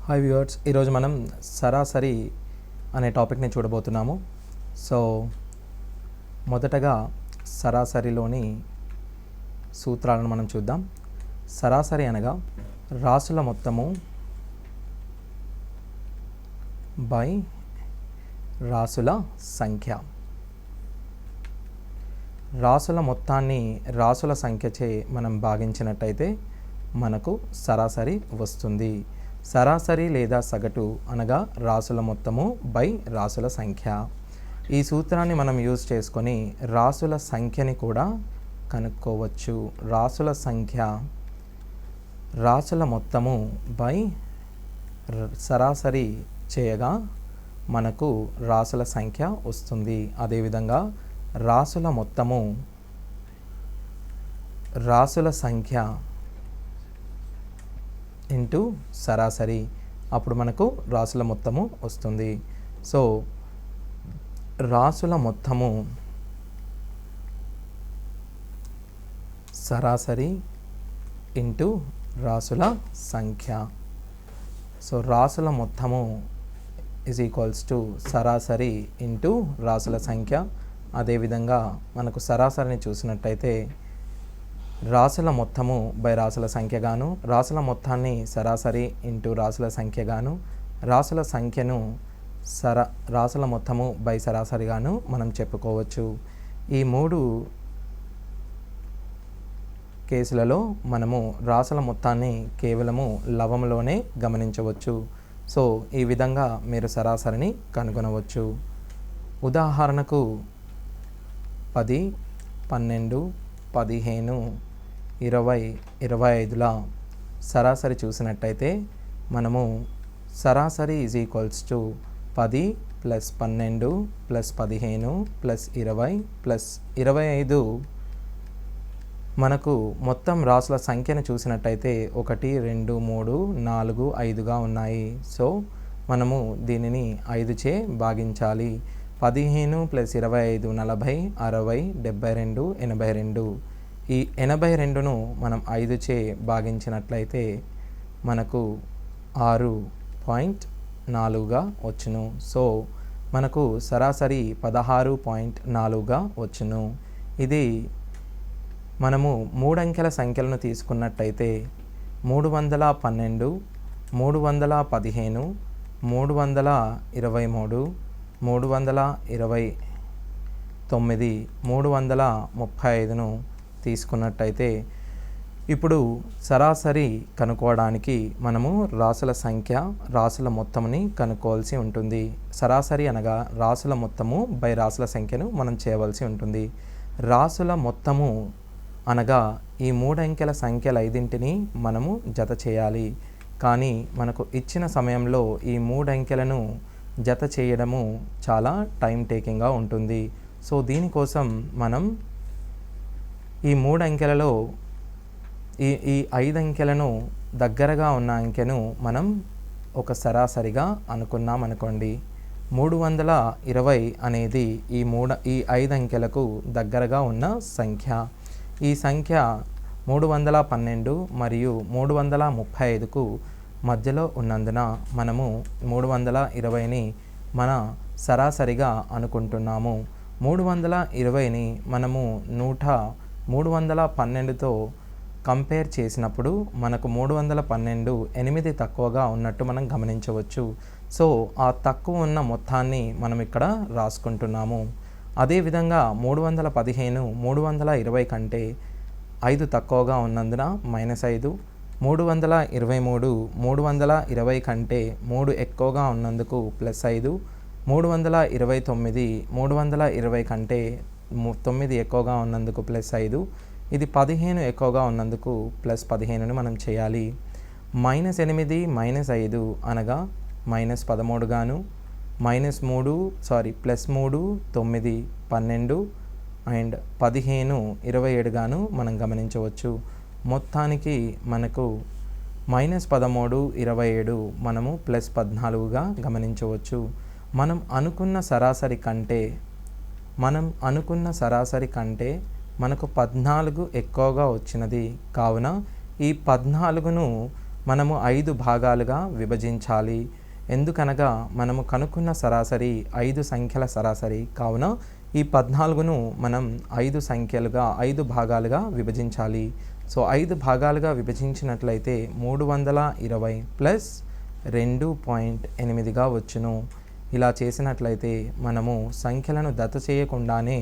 Hi viewers, ఈరోజు మనం సరాసరి అనే టాపిక్ని చూడబోతున్నాము. సో మొదటగా సరాసరిలోని సూత్రాలను మనం చూద్దాం. సరాసరి అనగా రాసుల మొత్తము బై రాసుల సంఖ్య. రాసుల మొత్తాన్ని రాసుల సంఖ్యచే మనం భాగించినట్టయితే మనకు సరాసరి వస్తుంది. సరాసరి లేదా సగటు అనగా రాసుల మొత్తము బై రాసుల సంఖ్య. ఈ సూత్రాన్ని మనం యూజ్ చేసుకొని రాసుల సంఖ్యని కూడా కనుక్కోవచ్చు. రాసుల సంఖ్య రాసుల మొత్తము బై సరాసరి చేయగా మనకు రాసుల సంఖ్య వస్తుంది. అదేవిధంగా రాసుల మొత్తము రాసుల సంఖ్య ఇంటూ సరాసరి, అప్పుడు మనకు రాసుల మొత్తము వస్తుంది. సో రాసుల మొత్తము సరాసరి ఇంటూ రాసుల సంఖ్య. సో రాసుల మొత్తము ఈజ్ ఈక్వల్స్ టు సరాసరి ఇంటూ రాసుల సంఖ్య. అదేవిధంగా మనకు సరాసరిని చూసినట్టయితే రాసుల మొత్తము బై రాసుల సంఖ్యగాను, రాసుల మొత్తాన్ని సరాసరి ఇంటూ రాసుల సంఖ్యగాను, రాసుల సంఖ్యను రాసుల మొత్తము బై సరాసరిగాను మనం చెప్పుకోవచ్చు. ఈ మూడు కేసులలో మనము రాసుల మొత్తాన్ని కేవలము లవంలోనే గమనించవచ్చు. సో ఈ విధంగా మీరు సరాసరిని కనుగొనవచ్చు. ఉదాహరణకు 10, 12, 15, 20, 25ల సరాసరి చూసినట్టయితే మనము సరాసరి ఈజ్ ఈక్వల్స్ టు 10 + 12 + 15 + 20 + 25. మనకు మొత్తం రాసుల సంఖ్యను చూసినట్టయితే 1, 2, 3, 4, 5గా ఉన్నాయి. సో మనము దీనిని 5చే భాగించాలి. 15 + 25 40, 60, 72, 82. ఈ 82ను మనం 5చే భాగించినట్లయితే మనకు 6.4గా వచ్చును. సో మనకు సరాసరి 16.4గా వచ్చును. ఇది మనము 3 అంకెల సంఖ్యలను తీసుకున్నట్టయితే 312, 315, 323, 329, 335ను తీసుకున్నట్టయితే ఇప్పుడు సరాసరి కనుక్కోవడానికి మనము రాసుల సంఖ్య రాసుల మొత్తముని కనుక్కోవాల్సి ఉంటుంది. సరాసరి అనగా రాసుల మొత్తము బై రాసుల సంఖ్యను మనం చేయవలసి ఉంటుంది. రాసుల మొత్తము అనగా ఈ 3 అంకెల సంఖ్యల 5ంటిని మనము జత చేయాలి. కానీ మనకు ఇచ్చిన సమయంలో ఈ 3 అంకెలను జత చేయడము చాలా టైం టేకింగ్గా ఉంటుంది. సో దీనికోసం మనం ఈ 3 అంకెలలో ఈ 5 అంకెలను దగ్గరగా ఉన్న అంకెను మనం ఒక సరాసరిగా అనుకున్నాం అనుకోండి. 320 అనేది ఈ 5 అంకెలకు దగ్గరగా ఉన్న సంఖ్య. ఈ సంఖ్య 312 మరియు 335కు మధ్యలో ఉన్నందున మనము 320ని మన సరాసరిగా అనుకుంటున్నాము. 320ని మనము 312తో కంపేర్ చేసినప్పుడు మనకు 312 8 తక్కువగా ఉన్నట్టు మనం గమనించవచ్చు. సో ఆ తక్కువ ఉన్న మొత్తాన్ని మనం ఇక్కడ రాసుకుంటున్నాము. అదేవిధంగా 315 320 కంటే 5 తక్కువగా ఉన్నందున -5, 323 320 కంటే 3 ఎక్కువగా ఉన్నందుకు +5, 329 320 కంటే 9 ఎక్కువగా ఉన్నందుకు +5, ఇది 15 ఎక్కువగా ఉన్నందుకు +15ని మనం చేయాలి. -8 -5 అనగా -13 గాను, -3 +3 9 12 అండ్ 15 27 గాను మనం గమనించవచ్చు. మొత్తానికి మనకు -13 27 మనము +14గా గమనించవచ్చు. మనం అనుకున్న సరాసరి కంటే మనకు 14 ఎక్కువగా వచ్చినది. కావున ఈ 14ను మనము 5 భాగాలుగా విభజించాలి. ఎందుకనగా మనము కనుక్కున్న సరాసరి 5 సంఖ్యల సరాసరి. కావున ఈ 14ను మనం 5 భాగాలుగా విభజించాలి. సో 5 భాగాలుగా విభజించినట్లయితే 320 ప్లస్ 2.8గా వచ్చును. ఇలా చేసినట్లయితే మనము సంఖ్యలను జత చేయకుండానే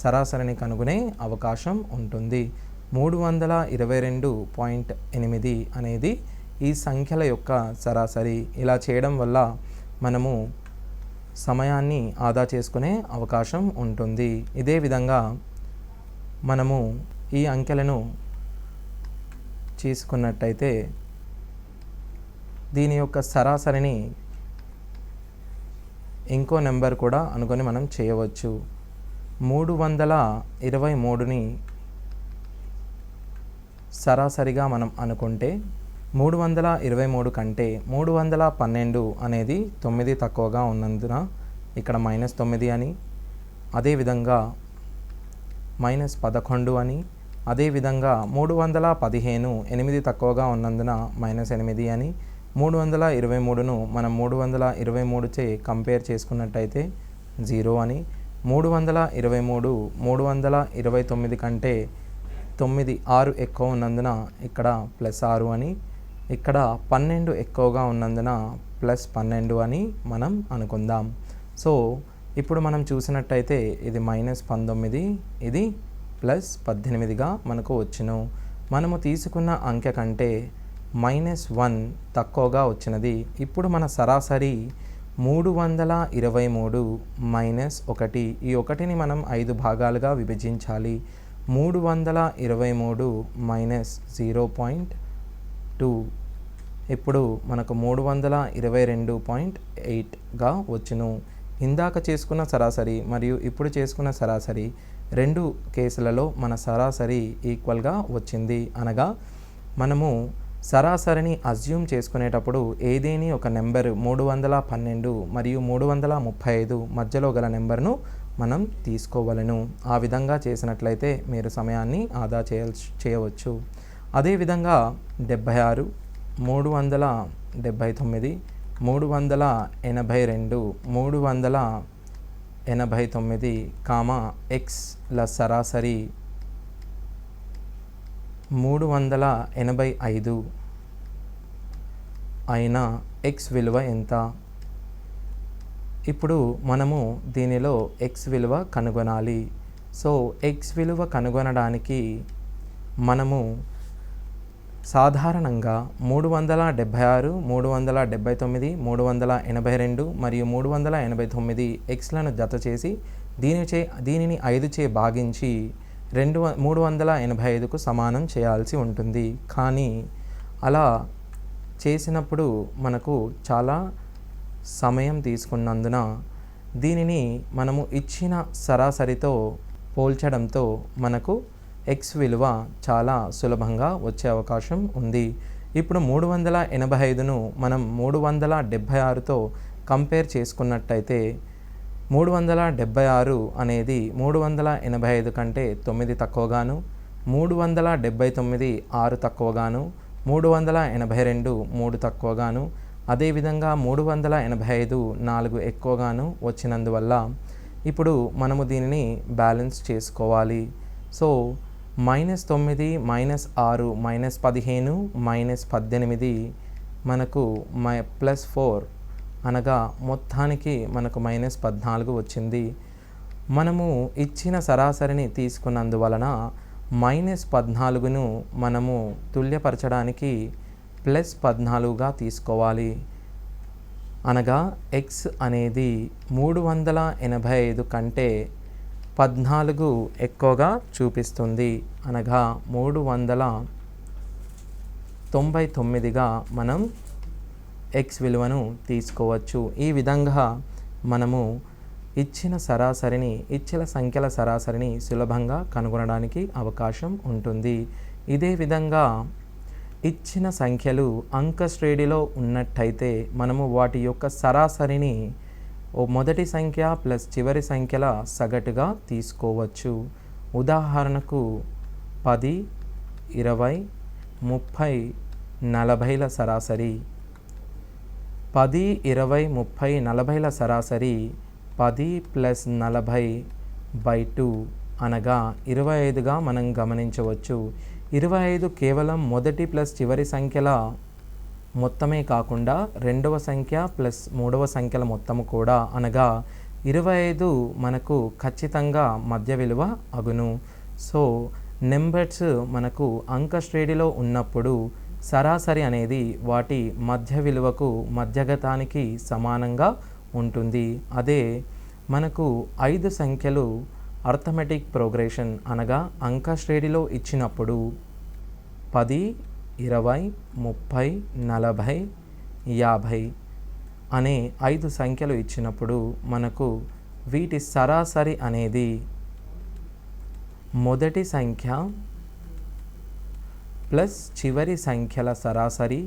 సరాసరిని కనుగొనే అవకాశం ఉంటుంది. 322.8 అనేది ఈ సంఖ్యల యొక్క సరాసరి. ఇలా చేయడం వల్ల మనము సమయాన్ని ఆదా చేసుకునే అవకాశం ఉంటుంది. ఇదే విధంగా మనము ఈ అంకెలను తీసుకున్నట్టయితే దీని యొక్క సరాసరిని ఇంకో నెంబర్ కూడా అనుకొని మనం చేయవచ్చు. 323ని సరాసరిగా మనం అనుకుంటే 323 కంటే 312 అనేది 9 తక్కువగా ఉన్నందున ఇక్కడ -9 అని, అదేవిధంగా -11 అని, అదేవిధంగా 315 8 తక్కువగా ఉన్నందున -8 అని, 323ను మనం 323చే కంపేర్ చేసుకున్నట్టయితే 0 అని, 323 329 కంటే 6 ఎక్కువ ఉన్నందున ఇక్కడ +6 అని, ఇక్కడ 12 ఎక్కువగా ఉన్నందున +12 అని మనం అనుకుందాం. సో ఇప్పుడు మనం చూసినట్టయితే ఇది -19, ఇది +18గా మనకు వచ్చును. మనము తీసుకున్న అంకె కంటే -1 తక్కువగా వచ్చినది. ఇప్పుడు మన సరాసరి 323 -1. ఈ 1ని మనం 5 భాగాలుగా విభజించాలి. 323 -0.2 ఇప్పుడు మనకు 322.8గా వచ్చును. ఇందాక చేసుకున్న సరాసరి మరియు ఇప్పుడు చేసుకున్న సరాసరి 2 కేసులలో మన సరాసరి ఈక్వల్గా వచ్చింది. అనగా మనము సరాసరిని అజ్యూమ్ చేసుకునేటప్పుడు ఏదేని ఒక నెంబర్ 312 మరియు 335 మధ్యలో గల నెంబర్ను మనం తీసుకోవలను. ఆ విధంగా చేసినట్లయితే మీరు సమయాన్ని ఆదా చేయవచ్చు. అదేవిధంగా 76, 379, 382, 389, xల సరాసరి 385 అయిన x విలువ ఎంత? ఇప్పుడు మనము దీనిలో x విలువ కనుగొనాలి. సో x విలువ కనుగొనడానికి మనము సాధారణంగా 376, 379, 382 మరియు 389 xలను జత చేసి దీనిని 5చే భాగించి 385కు సమానం చేయాల్సి ఉంటుంది. కానీ అలా చేసినప్పుడు మనకు చాలా సమయం తీసుకున్నందున దీనిని మనము ఇచ్చిన సరాసరితో పోల్చడంతో మనకు x విలువ చాలా సులభంగా వచ్చే అవకాశం ఉంది. ఇప్పుడు 385ను మనం 376తో కంపేర్ చేసుకున్నట్టయితే 376 అనేది 385 కంటే 9 తక్కువగాను, 379 6 తక్కువగాను, 382 3 తక్కువగాను, అదేవిధంగా 385 4 ఎక్కువగాను వచ్చినందువల్ల ఇప్పుడు మనము దీనిని బ్యాలెన్స్ చేసుకోవాలి. సో -9 -6 -15 -18 మనకు +4 అనగా మొత్తానికి మనకు -14 వచ్చింది. మనము ఇచ్చిన సరాసరిని తీసుకున్నందువలన -14ను మనము తుల్యపరచడానికి +14గా తీసుకోవాలి. అనగా x అనేది 385 కంటే 14 ఎక్కువగా చూపిస్తుంది. అనగా 399గా మనం x విలువను తీసుకోవచ్చు. ఈ విధంగా మనము ఇచ్చిన సంఖ్యల సరాసరిని సులభంగా కనుగొనడానికి అవకాశం ఉంటుంది. ఇదే విధంగా ఇచ్చిన సంఖ్యలు అంక శ్రేణిలో ఉన్నట్టయితే మనము వాటి యొక్క సరాసరిని మొదటి సంఖ్య ప్లస్ చివరి సంఖ్యల సగటుగా తీసుకోవచ్చు. ఉదాహరణకు 10, 20, 30, 40ల సరాసరి. 10, 20, 30, 40ల సరాసరి 10 + 40/2 అనగా 25గా మనం గమనించవచ్చు. 25 కేవలం మొదటి ప్లస్ చివరి సంఖ్యల మొత్తమే కాకుండా రెండవ సంఖ్య ప్లస్ మూడవ సంఖ్యల మొత్తము కూడా అనగా 25 మనకు ఖచ్చితంగా మధ్య విలువ అగును. సో నెంబర్స్ మనకు అంక శ్రేణిలో ఉన్నప్పుడు సరాసరి అనేది వాటి మధ్య విలువకు మధ్యగతానికి సమానంగా ఉంటుంది. అదే మనకు 5 సంఖ్యలు అర్థమెటిక్ ప్రోగ్రెషన్ అనగా అంక శ్రేణిలో ఇచ్చినప్పుడు 10, 20, 30, 40, 50 అనే 5 సంఖ్యలు ఇచ్చినప్పుడు మనకు వీటి సరాసరి అనేది మొదటి సంఖ్య ప్లస్ చివరి సంఖ్యల సరాసరి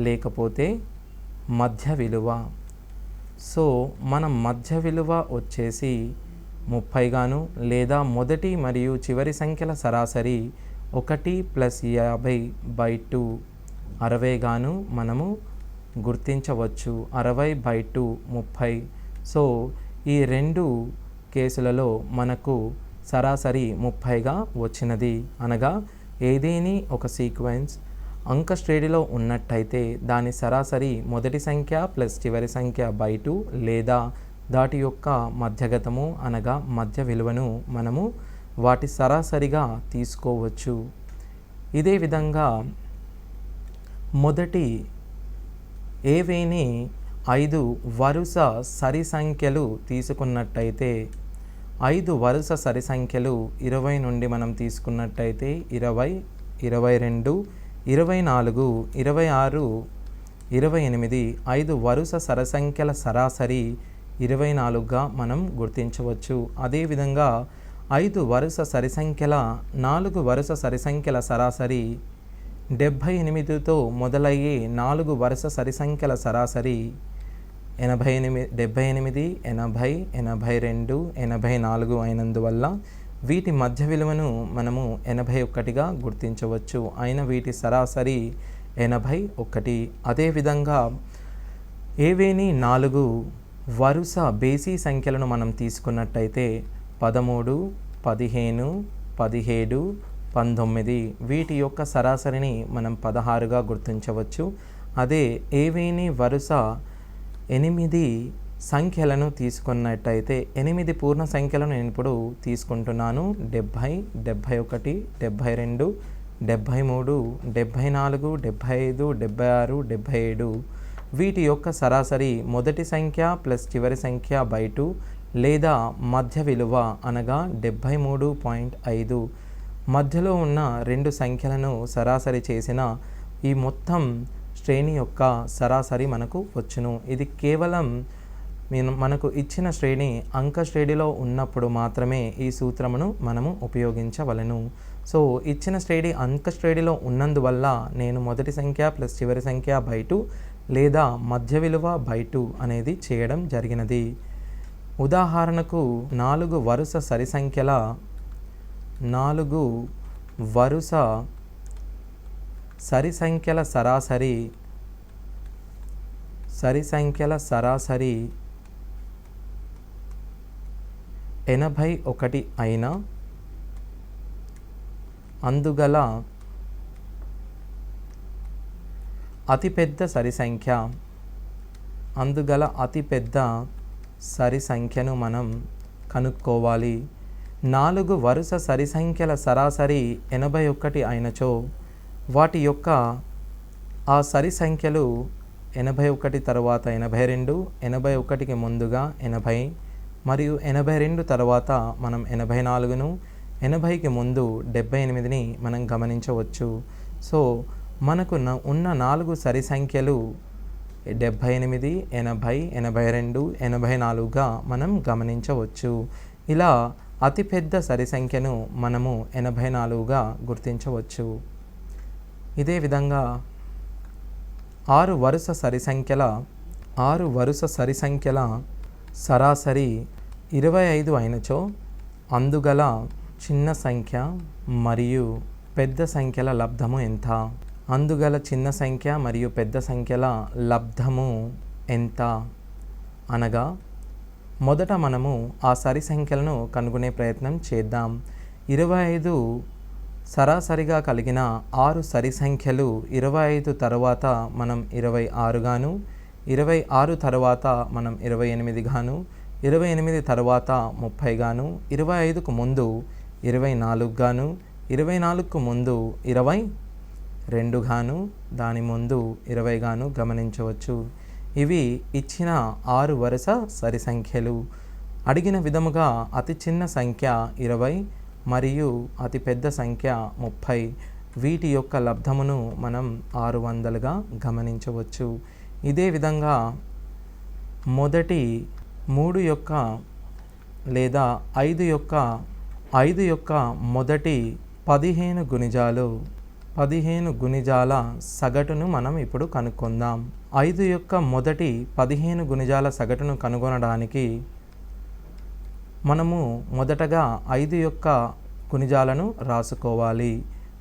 లేకపోతే మధ్య విలువ. సో మనం మధ్య విలువ వచ్చేసి 30 గాను లేదా మొదటి మరియు చివరి సంఖ్యల సరాసరి 1 + 50/2 60 గాను మనము గుర్తించవచ్చు. 60/2 30. సో ఈ రెండు కేసులలో మనకు సరాసరి 30గా వచ్చినది. అనగా ఏదేని ఒక సీక్వెన్స్ అంక శ్రేణిలో ఉన్నట్టయితే దాని సరాసరి మొదటి సంఖ్య ప్లస్ చివరి సంఖ్య /2 లేదా దాటి యొక్క మధ్యగతము అనగా మధ్య విలువను మనము వాటి సరాసరిగా తీసుకోవచ్చు. ఇదే విధంగా మొదటి ఏవేని 5 వరుస సరి సంఖ్యలు తీసుకున్నట్టయితే 5 వరుస సరి సంఖ్యలు 20 నుండి మనం తీసుకున్నట్టయితే 20, 22, 24, 26, 28 5 వరుస సరసంఖ్యల సరాసరి 24గా మనం గుర్తించవచ్చు. అదేవిధంగా 5 వరుస సరిసంఖ్యల 4 వరుస సరిసంఖ్యల సరాసరి 78తో మొదలయ్యే 4 వరుస సరిసంఖ్యల సరాసరి 78, 80, 82, 84 అయినందువల్ల వీటి మధ్య విలువను మనము 81గా గుర్తించవచ్చు. అయిన వీటి సరాసరి 81. అదేవిధంగా ఏవేని 4 వరుస బేసి సంఖ్యలను మనం తీసుకున్నట్టయితే 13, 15, 17, 19 వీటి యొక్క సరాసరిని మనం 16గా గుర్తించవచ్చు. అదే ఏవేని వరుస 8 సంఖ్యలను తీసుకున్నట్టయితే 8 పూర్ణ సంఖ్యలను నేను ఇప్పుడు తీసుకుంటున్నాను. 70, 71, 72, 73, 74, 75, 76, 77 వీటి యొక్క సరాసరి మొదటి సంఖ్య ప్లస్ చివరి సంఖ్య /2 లేదా మధ్య విలువ అనగా 73.5 మధ్యలో ఉన్న రెండు సంఖ్యలను సరాసరి చేసిన ఈ మొత్తం శ్రేణి యొక్క సరాసరి మనకు వచ్చును. ఇది కేవలం మనకు ఇచ్చిన శ్రేణి అంక శ్రేణిలో ఉన్నప్పుడు మాత్రమే ఈ సూత్రమును మనము ఉపయోగించవలెను. సో ఇచ్చిన శ్రేణి అంక శ్రేణిలో ఉన్నందువల్ల నేను మొదటి సంఖ్య ప్లస్ చివరి సంఖ్య /2 లేదా మధ్య విలువ /2 అనేది చేయడం జరిగినది. ఉదాహరణకు 4 వరుస సరి సంఖ్యల 4 వరుస సరి సంఖ్యల సరాసరి 81 అయిన అందుగల అతిపెద్ద సరి సంఖ్యను మనం కనుక్కోవాలి. 4 వరుస సరి సంఖ్యల సరాసరి 81 అయినచో వాటి యొక్క ఆ సరి సంఖ్యలు 81 తర్వాత 82, 81కి ముందుగా 80 మరియు 82 తర్వాత మనం 84ను 80కి ముందు 78ని మనం గమనించవచ్చు. సో మనకు ఉన్న 4 సరి సంఖ్యలు 78, 80, 82, 84గా మనం గమనించవచ్చు. ఇలా అతిపెద్ద సరి సంఖ్యను మనము 84గా గుర్తించవచ్చు. ఇదే విధంగా 6 వరుస సరి సంఖ్యల సరాసరి 25 అయినచో అందుగల చిన్న సంఖ్య మరియు పెద్ద సంఖ్యల లబ్ధము ఎంత? అందుగల చిన్న సంఖ్య మరియు పెద్ద సంఖ్యల లబ్ధము ఎంత అనగా, మొదట మనము ఆ సరి సంఖ్యలను కనుగొనే ప్రయత్నం చేద్దాం. 25 సరాసరిగా కలిగిన 6 సరి సంఖ్యలు 25 తర్వాత మనం 26 గాను, 26 తర్వాత మనం 28 గాను, 28 తర్వాత 30 గాను, 25కు ముందు 24 గాను, 24కు ముందు 22 గాను, దాని ముందు 20 గాను గమనించవచ్చు. ఇవి ఇచ్చిన 6 వరుస సరి సంఖ్యలు. అడిగిన విధముగా అతి చిన్న సంఖ్య 20 మరియు అతి పెద్ద సంఖ్య 30. వీటి యొక్క లబ్ధమును మనం 600గా గమనించవచ్చు. ఇదే విధంగా మొదటి 3 యొక్క లేదా 5 యొక్క మొదటి 15 గుణిజాల సగటును మనం ఇప్పుడు కనుక్కుందాం. 5 యొక్క మొదటి 15 గుణిజాల సగటును కనుగొనడానికి మనము మొదటగా 5 యొక్క గుణిజాలను రాసుకోవాలి.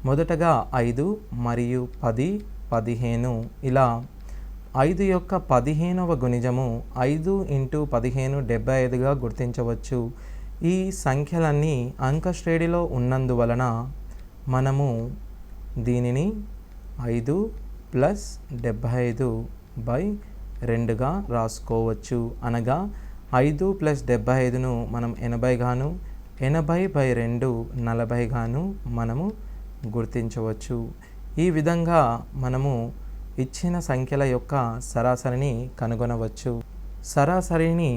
మొదటగా 5 మరియు 10, 15 ఇలా 5 యొక్క 15వ గుణిజము 5 × 15 75గా గుర్తించవచ్చు. ఈ సంఖ్యలన్నీ అంక శ్రేణిలో ఉన్నందువలన మనము దీనిని 5 + 75/2గా రాసుకోవచ్చు. అనగా 5 + 75ను మనం 80 గాను, 80/2 40 గాను మనము గుర్తించవచ్చు. ఈ విధంగా మనము ఇచ్చిన సంఖ్యల యొక్క సరాసరిని కనుగొనవచ్చు. సరాసరిని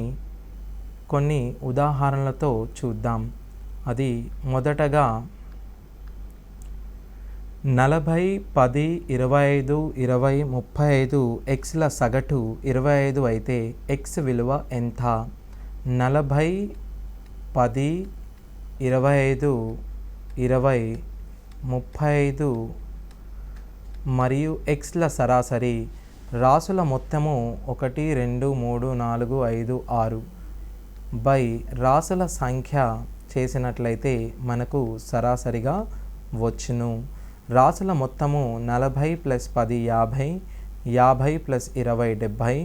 కొన్ని ఉదాహరణలతో చూద్దాం. అది మొదటగా 40, 10, 25, 20, 35 xల సగటు 25 అయితే x విలువ ఎంత? 40, 10, 25, 20, 35 మరియు xల సరాసరి రాసుల మొత్తము 1, 2, 3, 4, 5, 6 బై రాసుల సంఖ్య చేసినట్లయితే మనకు సరాసరిగా వచ్చును. రాసుల మొత్తము 40 + 10 50, 50 + 20 70,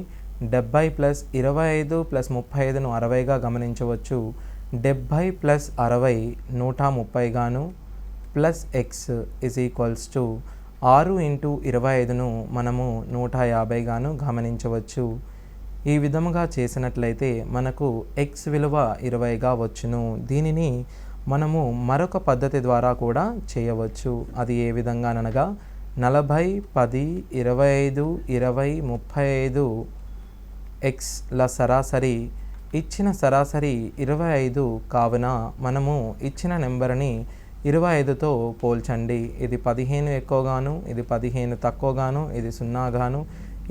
70 + 25 + 35ను 60గా గమనించవచ్చు. 70 + 60 130 గాను ప్లస్ x = 6 × 25ను మనము 150 గాను గమనించవచ్చు. ఈ విధముగా చేసినట్లయితే మనకు x విలువ 20గా వచ్చును. దీనిని మనము మరొక పద్ధతి ద్వారా కూడా చేయవచ్చు. అది ఏ విధంగానగా 40, 10, 25, 20, 35 xల సరాసరి ఇచ్చిన సరాసరి 25 కావున మనము ఇచ్చిన నెంబర్ని 25తో పోల్చండి. ఇది 15 ఎక్కువగాను, ఇది 15 తక్కువగాను, ఇది 0 గాను,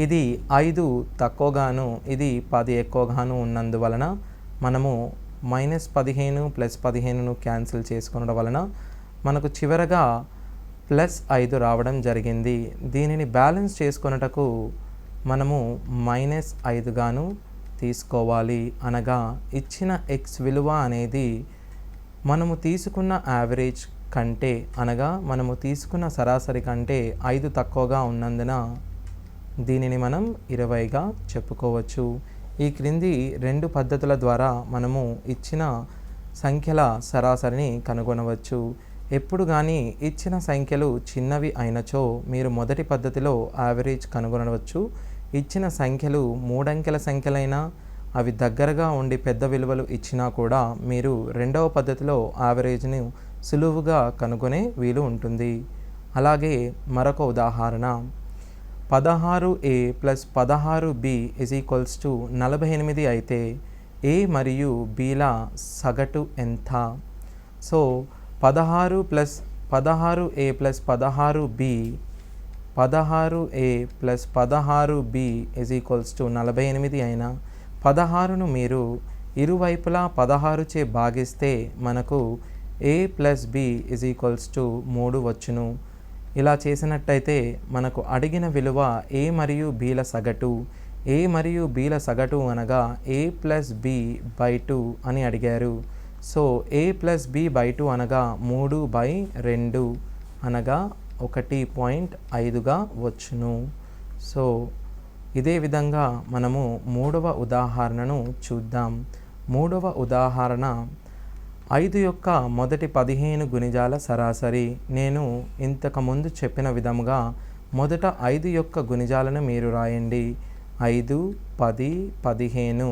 ఇది 5 తక్కువగాను, ఇది 10 ఎక్కువగాను ఉన్నందువలన మనము -15 + 15ను క్యాన్సిల్ చేసుకోవడం వలన మనకు చివరగా +5 రావడం జరిగింది. దీనిని బ్యాలెన్స్ చేసుకొనుటకు మనము -5 గాను తీసుకోవాలి. అనగా ఇచ్చిన x విలువ అనేది మనము తీసుకున్న యావరేజ్ కంటే అనగా మనము తీసుకున్న సరాసరి కంటే 5 తక్కువగా ఉన్నందున దీనిని మనం 20గా చెప్పుకోవచ్చు. ఈ క్రింది 2 పద్ధతుల ద్వారా మనము ఇచ్చిన సంఖ్యల సరాసరిని కనుగొనవచ్చు. ఎప్పుడు కానీ ఇచ్చిన సంఖ్యలు చిన్నవి అయినచో మీరు మొదటి పద్ధతిలో యావరేజ్ కనుగొనవచ్చు. ఇచ్చిన సంఖ్యలు 3 అంకెల సంఖ్యలైనా అవి దగ్గరగా ఉండి పెద్ద విలువలు ఇచ్చినా కూడా మీరు రెండవ పద్ధతిలో యావరేజ్ని సులువుగా కనుగొనే వీలు ఉంటుంది. అలాగే మరొక ఉదాహరణ 16a + 16b = 48 అయితే a మరియు bల సగటు ఎంత? So 16 + 16a + 16b 16a + 16b = 48 అయినా 16ను మీరు ఇరువైపులా 16చే భాగిస్తే మనకు a + b = 3 వచ్చును. ఇలా చేసినట్టయితే మనకు అడిగిన విలువ a మరియు bల సగటు. a మరియు bల సగటు అనగా a + b/2 అని అడిగారు. సో a + b/2 అనగా 3/2 అనగా 1.5గా వచ్చును. సో ఇదే విధంగా మనము మూడవ ఉదాహరణను చూద్దాం. మూడవ ఉదాహరణ 5 యొక్క మొదటి 15 గుణిజాల సరాసరి. నేను ఇంతకుముందు చెప్పిన విధముగా మొదట 5 యొక్క గుణిజాలను మీరు రాయండి. 5, 10, 15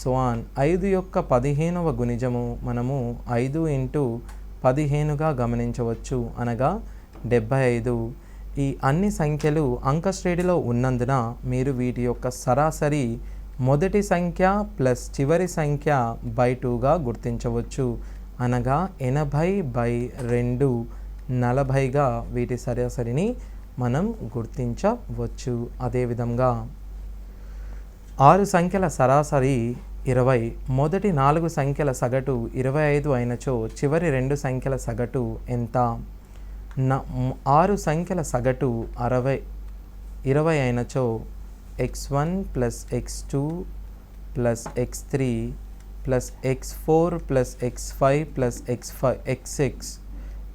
సో ఆన్. 5 యొక్క 15వ గుణిజము మనము 5 × 15గా గమనించవచ్చు, అనగా 75. ఈ అన్ని సంఖ్యలు అంకశ్రేణిలో ఉన్నందున మీరు వీటి యొక్క సరాసరి మొదటి సంఖ్య ప్లస్ చివరి సంఖ్య బై 2గా గుర్తించవచ్చు, అనగా 80/2 40గా వీటి సరాసరిని మనం గుర్తించవచ్చు. అదేవిధంగా 6 సంఖ్యల సరాసరి 20, మొదటి 4 సంఖ్యల సగటు 25 అయినచో చివరి 2 సంఖ్యల సగటు ఎంత? 6 సంఖ్యల సగటు 20 అయినచో x1 + x2 + x3 + x4 + x5 + x6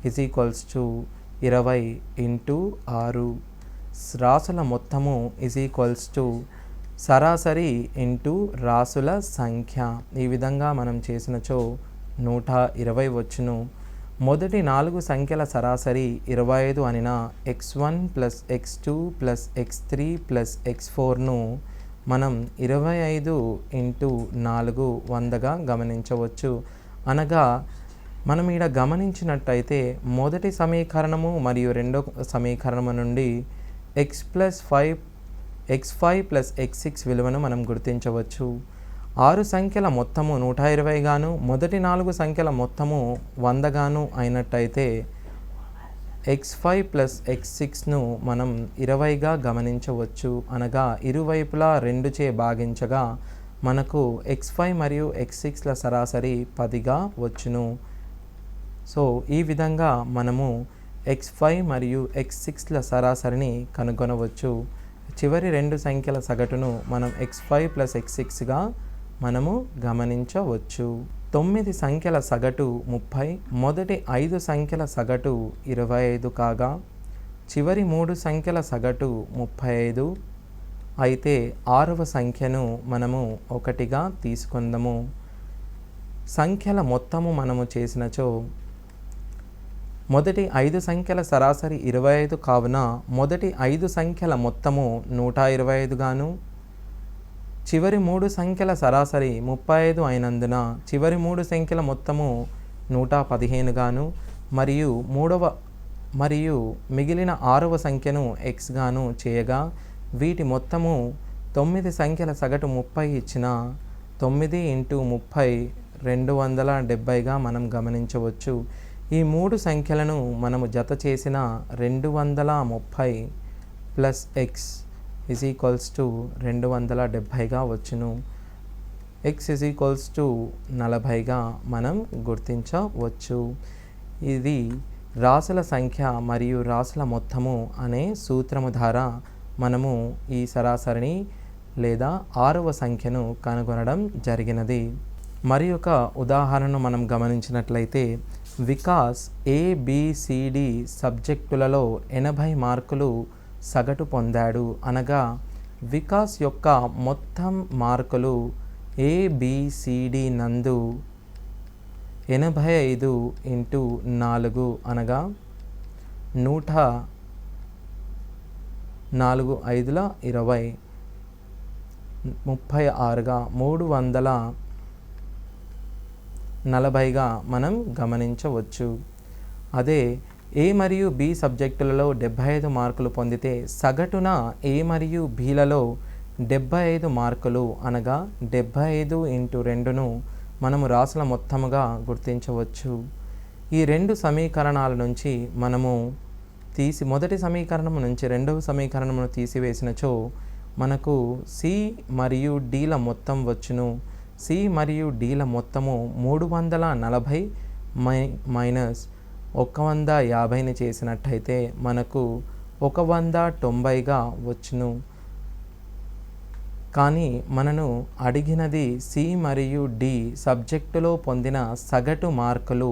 = 20 × 6. రాసుల మొత్తము సరాసరి ఇంటూ రాసుల సంఖ్య. ఈ విధంగా మనం చేసినచో 120 వచ్చును. మొదటి 4 సంఖ్యల సరాసరి 25 అనిన x1 + x2 + x3 + x4ను మనం 25 × 4 100గా గమనించవచ్చు. అనగా మనం ఇక్కడ గమనించినట్టయితే మొదటి సమీకరణము మరియు రెండవ సమీకరణము నుండి x5 + x6 విలువను మనం గుర్తించవచ్చు. 6 సంఖ్యల మొత్తము 120 గాను మొదటి 4 సంఖ్యల మొత్తము 100 గాను అయినట్టయితే x5 + x6ను మనం 20గా గమనించవచ్చు, అనగా ఇరువైపులా 2చే భాగించగా మనకు x5 మరియు x6ల సరాసరి 10గా వచ్చును. సో ఈ విధంగా మనము x5 మరియు x6ల సరాసరిని కనుగొనవచ్చు. చివరి 2 సంఖ్యల సగటును మనం x5 + x6గా మనము గమనించవచ్చు. 9 సంఖ్యల సగటు 30, మొదటి 5 సంఖ్యల సగటు 25 కాగా చివరి 3 సంఖ్యల సగటు 35 అయితే 6వ సంఖ్యను మనము 1గా తీసుకుందాము. సంఖ్యల మొత్తము మనము చేసినచో మొదటి 5 సంఖ్యల సరాసరి 25 కావున మొదటి 5 సంఖ్యల మొత్తము 125 గాను చివరి 3 సంఖ్యల సరాసరి 35 అయినందున చివరి 3 సంఖ్యల మొత్తము 115 గాను మరియు మిగిలిన 6వ సంఖ్యను x గాను చేయగా వీటి మొత్తము 9 సంఖ్యల సగటు 30 ఇచ్చిన 9 × 30 270గా మనం గమనించవచ్చు. ఈ 3 సంఖ్యలను మనము జత చేసిన 230 + x = 270గా వచ్చును. x = 40గా మనం గుర్తించవచ్చు. ఇది రాసుల సంఖ్య మరియు రాసుల మొత్తము అనే సూత్రము ద్వారా మనము ఈ సరాసరిని లేదా 6వ సంఖ్యను కనుగొనడం జరిగినది. మరి ఒక ఉదాహరణను మనం గమనించినట్లయితే వికాస్ ABCD సబ్జెక్టులలో 80 మార్కులు సగటు పొందాడు, అనగా వికాస్ యొక్క మొత్తం మార్కులు ABCD నందు 85 × 4 అనగా 104 5ల 20 36గా 340గా మనం గమనించవచ్చు. అదే A మరియు B సబ్జెక్టులలో 75 మార్కులు పొందితే సగటున A మరియు Bలలో 75 మార్కులు, అనగా 75 × 2ను మనము రాసుల మొత్తముగా గుర్తించవచ్చు. ఈ 2 సమీకరణాల నుంచి మనము మొదటి సమీకరణం నుంచి రెండవ సమీకరణమును తీసివేసినచో మనకు C మరియు Dల మొత్తం వచ్చును. C మరియు Dల మొత్తము 340 -150ని చేసినట్టయితే మనకు 190గా వచ్చును. కానీ మనను అడిగినది C మరియు D సబ్జెక్టులో పొందిన సగటు మార్కులు.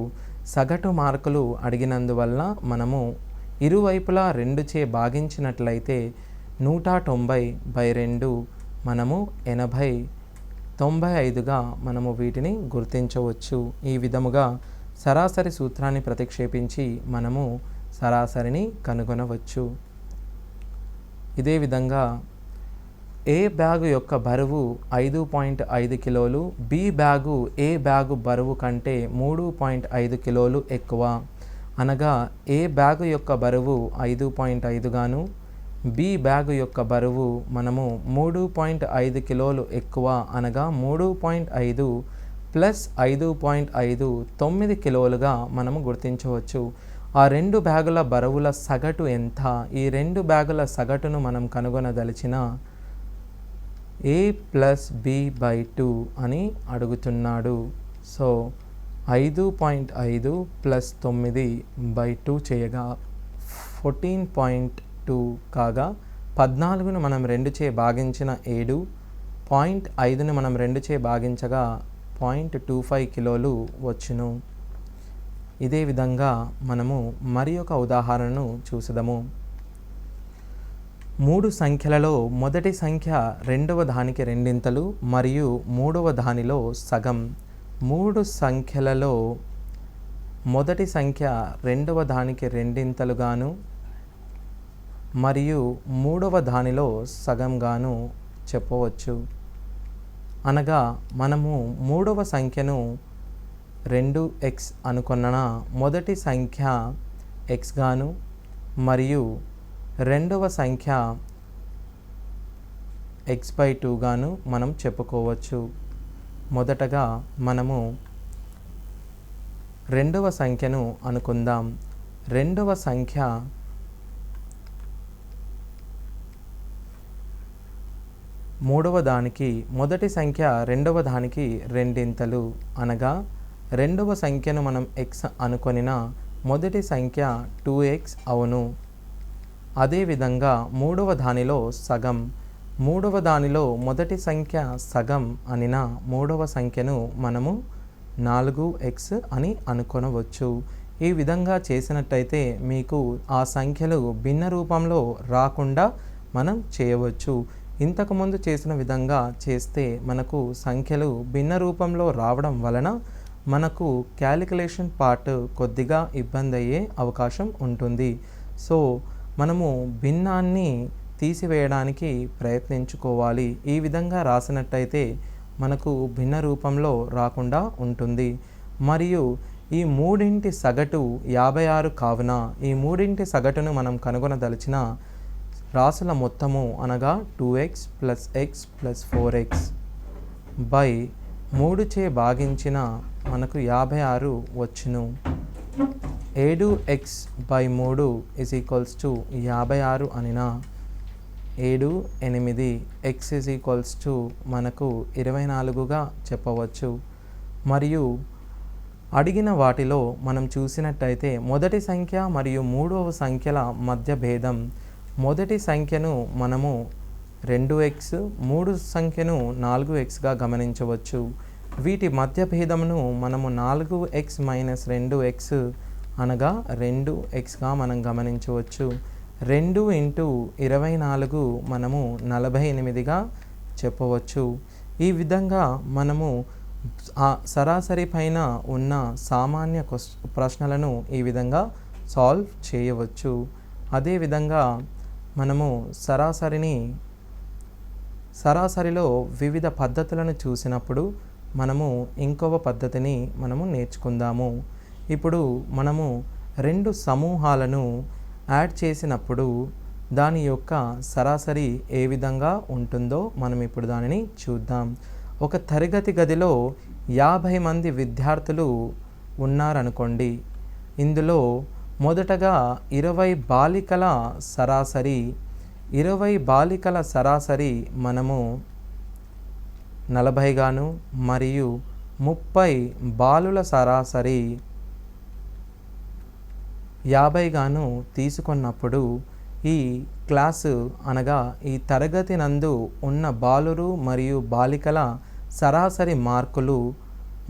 సగటు మార్కులు అడిగినందువల్ల మనము ఇరువైపులా 2చే భాగించినట్లయితే 190/2 మనము 80, 95గా మనము వీటిని గుర్తించవచ్చు. ఈ విధముగా సరాసరి సూత్రాన్ని ప్రతిక్షేపించి మనము సరాసరిని కనుగొనవచ్చు. ఇదే విధంగా ఏ బ్యాగు యొక్క బరువు 5.5 కిలోలు, బి బ్యాగు ఏ బ్యాగు బరువు కంటే 3.5 కిలోలు ఎక్కువ అనగా ఏ బ్యాగు యొక్క బరువు 5.5 గాను, బి బ్యాగు యొక్క బరువు మనము 3.5 కిలోలు ఎక్కువ అనగా 3.5 ప్లస్ 5.5 9 కిలోలుగా మనము గుర్తించవచ్చు. ఆ 2 బ్యాగుల బరువుల సగటు ఎంత? ఈ 2 బ్యాగుల సగటును మనం కనుగొనదలిచిన a ప్లస్ b/2 అని అడుగుతున్నాడు. సో 5.5 ప్లస్ 9/2 చేయగా 14.2 కాగా 14ను మనం 2చే భాగించిన 7, 0.5ను మనం 2చే భాగించగా 0.25 కిలోలు వచ్చును. ఇదే విధంగా మనము మరి ఒక ఉదాహరణను చూసుదాము. 3 సంఖ్యలలో మొదటి సంఖ్య రెండవ దానికి రెండింతలు మరియు మూడవ దానిలో సగం. 3 సంఖ్యలలో మొదటి సంఖ్య రెండవ దానికి రెండింతలుగాను మరియు మూడవ దానిలో సగంగాను చెప్పవచ్చు. అనగా మనము మూడవ సంఖ్యను 2x అనుకున్న మొదటి సంఖ్య x గాను మరియు రెండవ సంఖ్య x/2 గాను మనం చెప్పుకోవచ్చు. మొదటగా మనము రెండవ సంఖ్యను అనుకుందాం. రెండవ సంఖ్య మూడవ దానికి మొదటి సంఖ్య రెండవ దానికి రెండింతలు అనగా రెండవ సంఖ్యను మనం x అనుకొనిన మొదటి సంఖ్య 2x అవును. అదేవిధంగా మూడవ దానిలో సగం. మూడవ దానిలో మొదటి సంఖ్య సగం అనిన మూడవ సంఖ్యను మనము 4x అని అనుకొనవచ్చు. ఈ విధంగా చేసినట్టయితే మీకు ఆ సంఖ్యలు భిన్న రూపంలో రాకుండా మనం చేయవచ్చు. ఇంతకుముందు చేసిన విధంగా చేస్తే మనకు సంఖ్యలు భిన్న రూపంలో రావడం వలన మనకు క్యాలిక్యులేషన్ పార్ట్ కొద్దిగా ఇబ్బంది అయ్యే అవకాశం ఉంటుంది. సో మనము భిన్నాన్ని తీసివేయడానికి ప్రయత్నించుకోవాలి. ఈ విధంగా రాసినట్టయితే మనకు భిన్న రూపంలో రాకుండా ఉంటుంది. మరియు ఈ మూడింటి సగటు 56 కావున ఈ మూడింటి సగటును మనం కనుగొనదలిచిన రాసుల మొత్తము అనగా 2x plus x plus 4x by 3చే భాగించిన మనకు 56 వచ్చును. 7x/3 = 56 అనినా 7, 8 x మనకు 24గా చెప్పవచ్చు. మరియు అడిగిన వాటిలో మనం చూసినట్టయితే మొదటి సంఖ్య మరియు మూడవ సంఖ్యల మధ్య భేదం. మొదటి సంఖ్యను మనము 2x, మూడు సంఖ్యను 4xగా గమనించవచ్చు. వీటి మధ్య భేదమును మనము 4x - 2x అనగా 2xగా మనం గమనించవచ్చు. 2 × 24 మనము 48గా చెప్పవచ్చు. ఈ విధంగా మనము సరాసరి పైన ఉన్న సామాన్య ప్రశ్నలను ఈ విధంగా సాల్వ్ చేయవచ్చు. అదేవిధంగా మనము సరాసరిలో వివిధ పద్ధతులను చూసినప్పుడు మనము ఇంకొక పద్ధతిని మనము నేర్చుకుందాము. ఇప్పుడు మనము 2 సమూహాలను యాడ్ చేసినప్పుడు దాని యొక్క సరాసరి ఏ విధంగా ఉంటుందో మనం ఇప్పుడు దానిని చూద్దాం. ఒక తరగతి గదిలో 50 మంది విద్యార్థులు ఉన్నారనుకోండి. ఇందులో మొదటగా 20 బాలికల సరాసరి మనము 40 గాను మరియు 30 బాలుల సరాసరి 50 గాను తీసుకున్నప్పుడు ఈ క్లాసు అనగా ఈ తరగతి నందు ఉన్న బాలురు మరియు బాలికల సరాసరి మార్కులు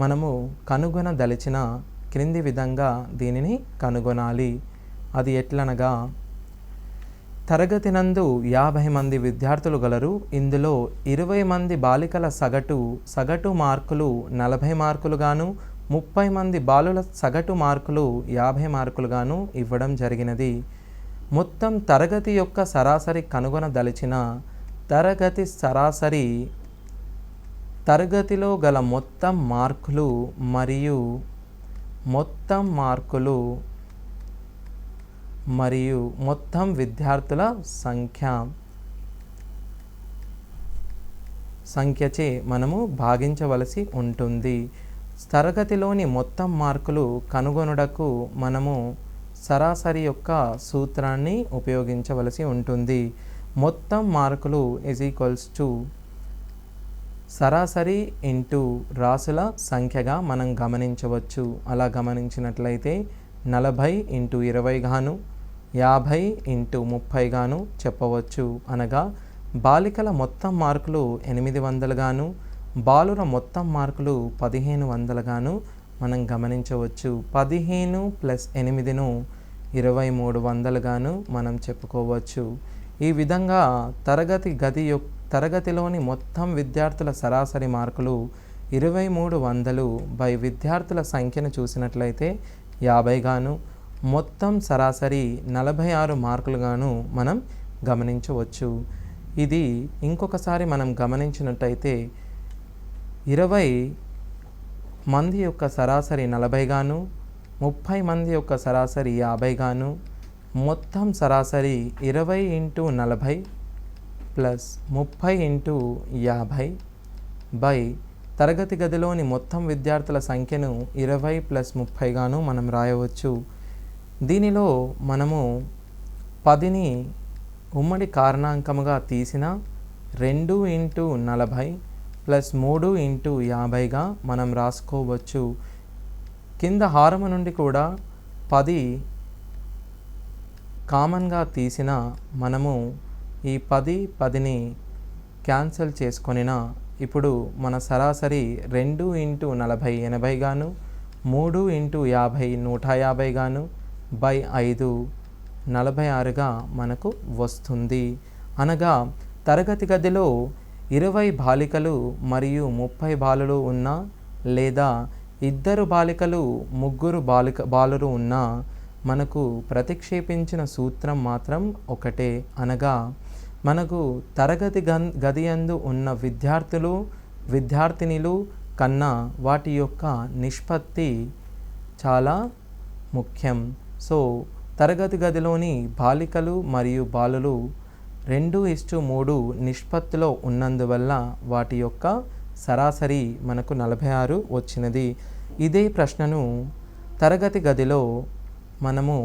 మనము కనుగొనదలిచిన క్రింది విధంగా దీనిని కనుగొనాలి. అది ఎట్లనగా, తరగతి నందు 50 మంది విద్యార్థులు గలరు. ఇందులో 20 మంది బాలికల సగటు మార్కులు 40 మార్కులుగాను, 30 మంది బాలుల సగటు మార్కులు 50 మార్కులుగాను ఇవ్వడం జరిగినది. మొత్తం తరగతి యొక్క సరాసరి కనుగొనదలిచిన తరగతిలో గల మొత్తం మార్కులు మరియు మొత్తం విద్యార్థుల సంఖ్యచే మనము భాగించవలసి ఉంటుంది. తరగతిలోని మొత్తం మార్కులు కనుగొనుటకు మనము సరాసరి యొక్క సూత్రాన్ని ఉపయోగించవలసి ఉంటుంది. మొత్తం మార్కులు = సరాసరి ఇంటూ రాసుల సంఖ్యగా మనం గమనించవచ్చు. అలా గమనించినట్లయితే 40 × 20 గాను, 50 × 30 గాను చెప్పవచ్చు. అనగా బాలికల మొత్తం మార్కులు 800 గాను, బాలుర మొత్తం మార్కులు 1500 గాను మనం గమనించవచ్చు. 15 + 8ను 2300 గాను మనం చెప్పుకోవచ్చు. ఈ విధంగా తరగతిలోని మొత్తం విద్యార్థుల సరాసరి మార్కులు 2300 విద్యార్థుల సంఖ్యను చూసినట్లయితే 50 గాను, మొత్తం సరాసరి 46 మార్కులుగాను మనం గమనించవచ్చు. ఇది ఇంకొకసారి మనం గమనించినట్టయితే 20 మంది యొక్క సరాసరి 40 గాను, 30 మంది యొక్క సరాసరి 50 గాను, మొత్తం సరాసరి 20 × 40 + 30 × 50 తరగతి గదిలోని మొత్తం విద్యార్థుల సంఖ్యను 20 + 30 గాను మనం రాయవచ్చు. దీనిలో మనము 10ని ఉమ్మడి కారణాంకముగా తీసిన 2 × 40 + 3 × 50గా మనం రాసుకోవచ్చు. కింద హారము నుండి కూడా 10 కామన్గా తీసిన మనము ఈ 10ని క్యాన్సిల్ చేసుకొనినా ఇప్పుడు మన సరాసరి 2 × 40 80 గాను, 3 × 50 150 గాను, 5 46గా మనకు వస్తుంది. అనగా తరగతి గదిలో 20 బాలికలు మరియు 30 బాలులు ఉన్నా, లేదా 2 బాలికలు 3 బాలురు ఉన్నా మనకు ప్రతిక్షేపించిన సూత్రం మాత్రం ఒకటే. అనగా మనకు తరగతి గదియందు ఉన్న విద్యార్థినులు కన్నా వాటి యొక్క నిష్పత్తి చాలా ముఖ్యం. సో తరగతి గదిలోని బాలికలు మరియు బాలులు 2:3 నిష్పత్తిలో ఉన్నందువల్ల వాటి యొక్క సరాసరి మనకు 46 వచ్చినది. ఇదే ప్రశ్నను తరగతి గదిలో మనము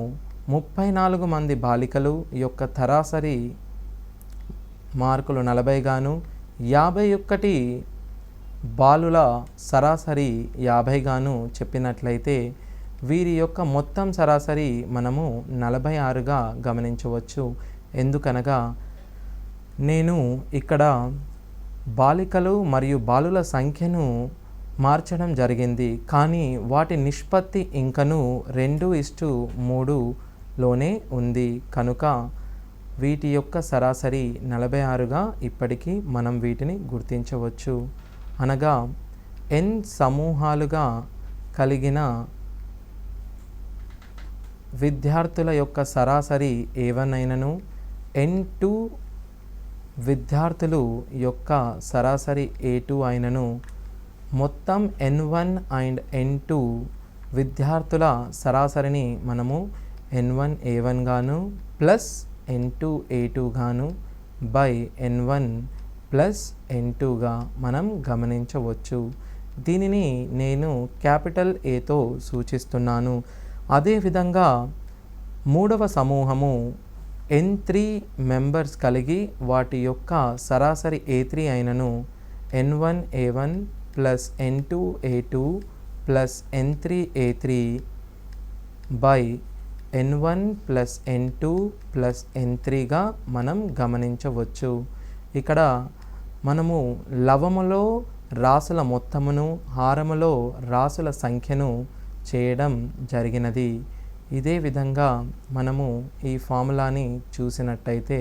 34 మంది బాలికలు యొక్క సరాసరి మార్కులు 40 గాను, 51 బాలుల సరాసరి 50 గాను చెప్పినట్లయితే వీరి యొక్క మొత్తం సరాసరి మనము 46గా గమనించవచ్చు. ఎందుకనగా నేను ఇక్కడ బాలికలు మరియు బాలుల సంఖ్యను మార్చడం జరిగింది, కానీ వాటి నిష్పత్తి ఇంకను 2:3లోనే ఉంది. కనుక వీటి యొక్క సరాసరి 46గా ఇప్పటికీ మనం వీటిని గుర్తించవచ్చు. అనగా n సమూహాలుగా కలిగిన విద్యార్థుల యొక్క సరాసరి ఏవనైనను, n2 విద్యార్థులు యొక్క సరాసరి A2 అయినను, మొత్తం n1 and n2 విద్యార్థుల సరాసరిని మనము n1 A1 గాను ప్లస్ n2 A2 గాను n1 ప్లస్ n2గా మనం గమనించవచ్చు. దీనిని నేను క్యాపిటల్ Aతో సూచిస్తున్నాను. అదేవిధంగా మూడవ సమూహము n3 మెంబర్స్ కలిగి వాటి యొక్క సరాసరి A3 అయినను n1 A1 plus n2 A2 plus n3 A3 n1 plus n2 plus n3గా మనం గమనించవచ్చు. ఇక్కడ మనము లవములో రాసుల మొత్తమును, హారములో రాసుల సంఖ్యను చేయడం జరిగినది. ఇదే విధంగా మనము ఈ ఫార్ములాని చూసినట్టయితే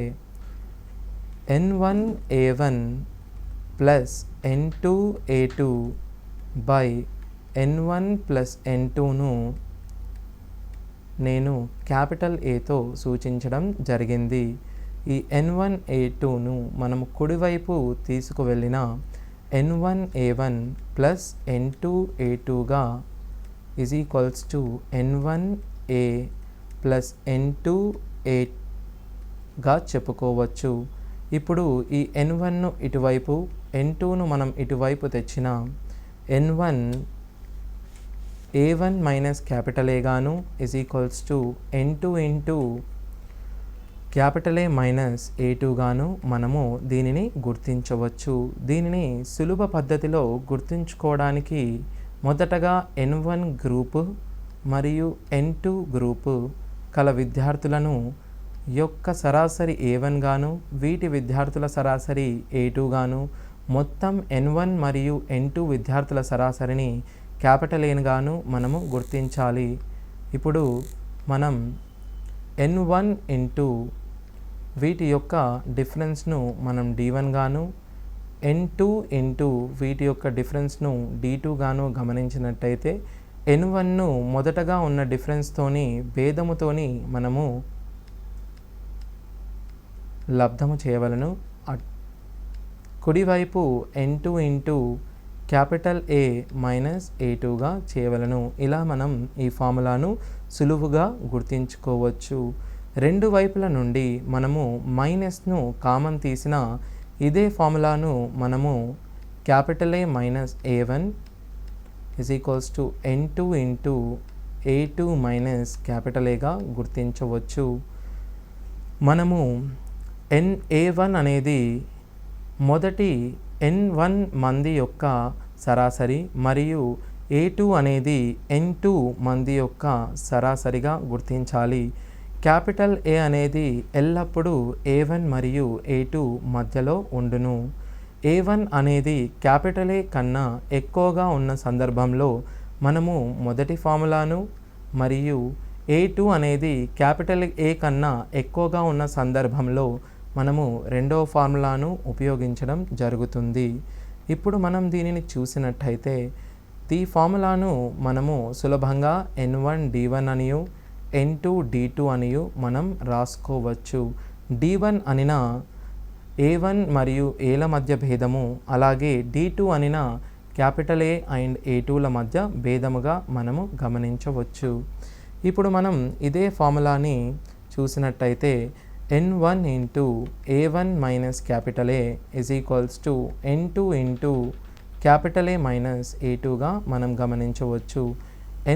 N1A1 plus N2A2 by N1 plus N2ను నేను క్యాపిటల్ ఏతో సూచించడం జరిగింది. ఈ N1A2ను మనము కుడివైపు తీసుకువెళ్ళిన N1A1 ప్లస్ N2A2గా is equals to N1A plus N2A చెప్పుకోవచ్చు. ఇప్పుడు ఈ N1ను ఇటువైపు, N2ను మనం ఇటువైపు తెచ్చిన N1A1 మైనస్ క్యాపిటల్ ఏ గాను is equals to N2 into capital A minus A2 గాను మనము దీనిని గుర్తించవచ్చు. దీనిని సులభ పద్ధతిలో గుర్తుంచుకోవడానికి మొదటగా N1 గ్రూపు మరియు N2 గ్రూపు కల విద్యార్థులను యొక్క సరాసరి A1 గాను, వీటి విద్యార్థుల సరాసరి A2 గాను, మొత్తం N1 మరియు N2 విద్యార్థుల సరాసరిని క్యాపిటల్ ఏని గాను మనము గుర్తించాలి. ఇప్పుడు మనం N1 ఇంటూ వీటి యొక్క డిఫరెన్స్ను మనం D1 గాను, N2 ఇంటూ వీటి యొక్క డిఫరెన్స్ను D2 గాను గమనించినట్టయితే N1ను మొదటగా ఉన్న డిఫరెన్స్తోని భేదముతోని మనము లబ్ధము చేయవలను. కుడివైపు N2 into capital A minus A2గా చేయవలను. ఇలా మనం ఈ ఫార్ములాను సులువుగా గుర్తించుకోవచ్చు. రెండు వైపుల నుండి మనము మైనస్ను కామన్ తీసిన ఇదే ఫార్ములాను మనము capital A minus A1 is equals to N2 into A2 minus capital ఏగా గుర్తించవచ్చు. మనము A1 అనేది మొదటి N1 మంది యొక్క సరాసరి మరియు A2 అనేది N2 మంది యొక్క సరాసరిగా గుర్తించాలి. క్యాపిటల్ ఏ అనేది ఎల్లప్పుడూ A1 మరియు A2 మధ్యలో ఉండును. A1 అనేది క్యాపిటల్ ఏ కన్నా ఎక్కువగా ఉన్న సందర్భంలో మనము మొదటి ఫార్ములాను, మరియు A2 అనేది క్యాపిటల్ ఏ కన్నా ఎక్కువగా ఉన్న సందర్భంలో మనము రెండవ ఫార్ములాను ఉపయోగించడం జరుగుతుంది. ఇప్పుడు మనం దీనిని చూసినట్టయితే ఈ ఫార్ములాను మనము సులభంగా N1 D1 అనియు, N2 D2 అనియు మనం రాసుకోవచ్చు. D1 అనిన A1 మరియు Aల మధ్య భేదము, అలాగే D2 అనిన క్యాపిటల్ ఏ అండ్ A2ల మధ్య భేదముగా మనము గమనించవచ్చు. ఇప్పుడు మనం ఇదే ఫార్ములాని చూసినట్టయితే N1 into A1 minus capital A is equals to N2 into capital A minus A2గా మనం గమనించవచ్చు.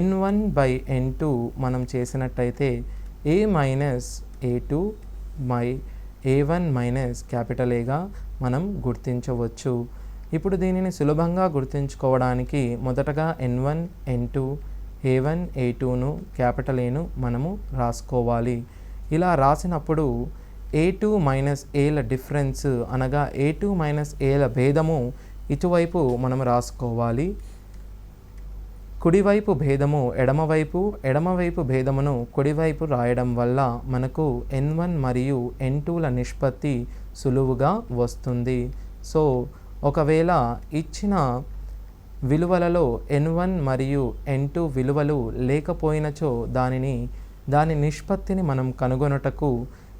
N1 బై N2 మనం చేసినట్టయితే A minus A2 by A1 minus capital ఏగా మనం గుర్తించవచ్చు. ఇప్పుడు దీనిని సులభంగా గుర్తుంచుకోవడానికి మొదటగా N1 N2 A1 A2ను క్యాపిటల్ ఏను మనము రాసుకోవాలి. ఇలా రాసినప్పుడు A2 మైనస్ Aల డిఫరెన్స్ అనగా A2 మైనస్ Aల భేదము ఇటువైపు మనం రాసుకోవాలి. కుడివైపు భేదము ఎడమవైపు భేదమును కుడివైపు రాయడం వల్ల మనకు N1 మరియు N2ల నిష్పత్తి సులువుగా వస్తుంది. సో ఒకవేళ ఇచ్చిన విలువలలో N1 మరియు N2 విలువలు లేకపోయినచో దాని నిష్పత్తిని మనం కనుగొనుటకు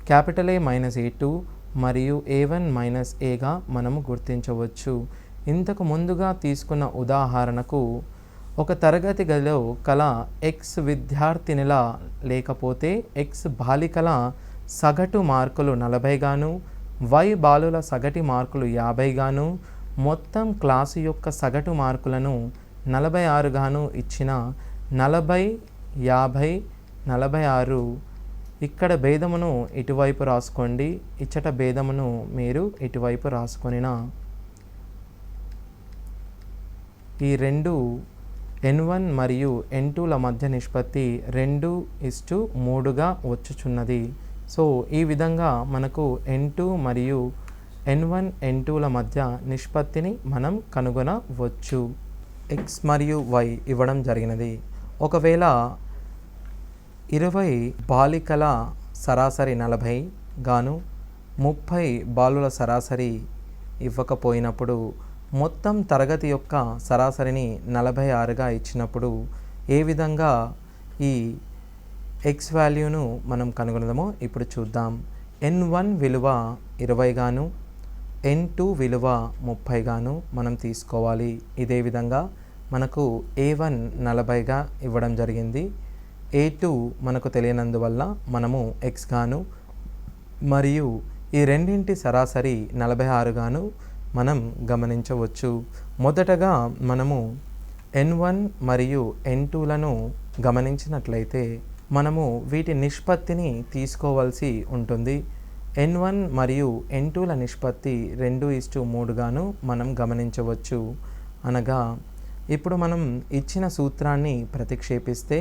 క్యాపిటల్ ఏ మైనస్ A2 మరియు A1 మైనస్ Aగా మనము గుర్తించవచ్చు. ఇంతకు ముందుగా తీసుకున్న ఉదాహరణకు ఒక తరగతి గదిలో కల X విద్యార్థినిల లేకపోతే X బాలికల సగటు మార్కులు 40 గాను, Y బాలుల సగటు మార్కులు 50 గాను, మొత్తం క్లాసు యొక్క సగటు మార్కులను 46 గాను ఇచ్చిన 40, 50, 46 ఇక్కడ భేదమును ఇటువైపు రాసుకోండి, ఇచ్చట భేదమును మీరు ఇటువైపు రాసుకొనిన ఈ రెండు N1 మరియు N2ల మధ్య నిష్పత్తి 2:3గా వచ్చుచున్నది. సో ఈ విధంగా మనకు N2 మరియు N1 N2ల మధ్య నిష్పత్తిని మనం కనుగొనవచ్చు. X మరియు Y ఇవ్వడం జరిగినది. ఒకవేళ 20 బాలికల సరాసరి 40 గాను 30 బాలుల సరాసరి ఇవ్వకపోయినప్పుడు మొత్తం తరగతి యొక్క సరాసరిని 46గా ఇచ్చినప్పుడు ఏ విధంగా ఈ x వాల్యూను మనం కనుగొనదామో ఇప్పుడు చూద్దాం. n1 విలువ 20 గాను n2 విలువ 30 గాను మనం తీసుకోవాలి. ఇదే విధంగా మనకు a1 40గా ఇవ్వడం జరిగింది. a2 మనకు తెలియనందువల్ల మనము x గాను మరియు ఈ రెండింటి సరాసరి 46 గాను మనం గమనించవచ్చు. మొదటగా మనము n1 మరియు n2లను గమనించినట్లయితే మనము వీటి నిష్పత్తిని తీసుకోవాల్సి ఉంటుంది. n1 మరియు n2ల నిష్పత్తి 2:3 గాను మనం గమనించవచ్చు. అనగా ఇప్పుడు మనం ఇచ్చిన సూత్రాన్ని ప్రతిక్షేపిస్తే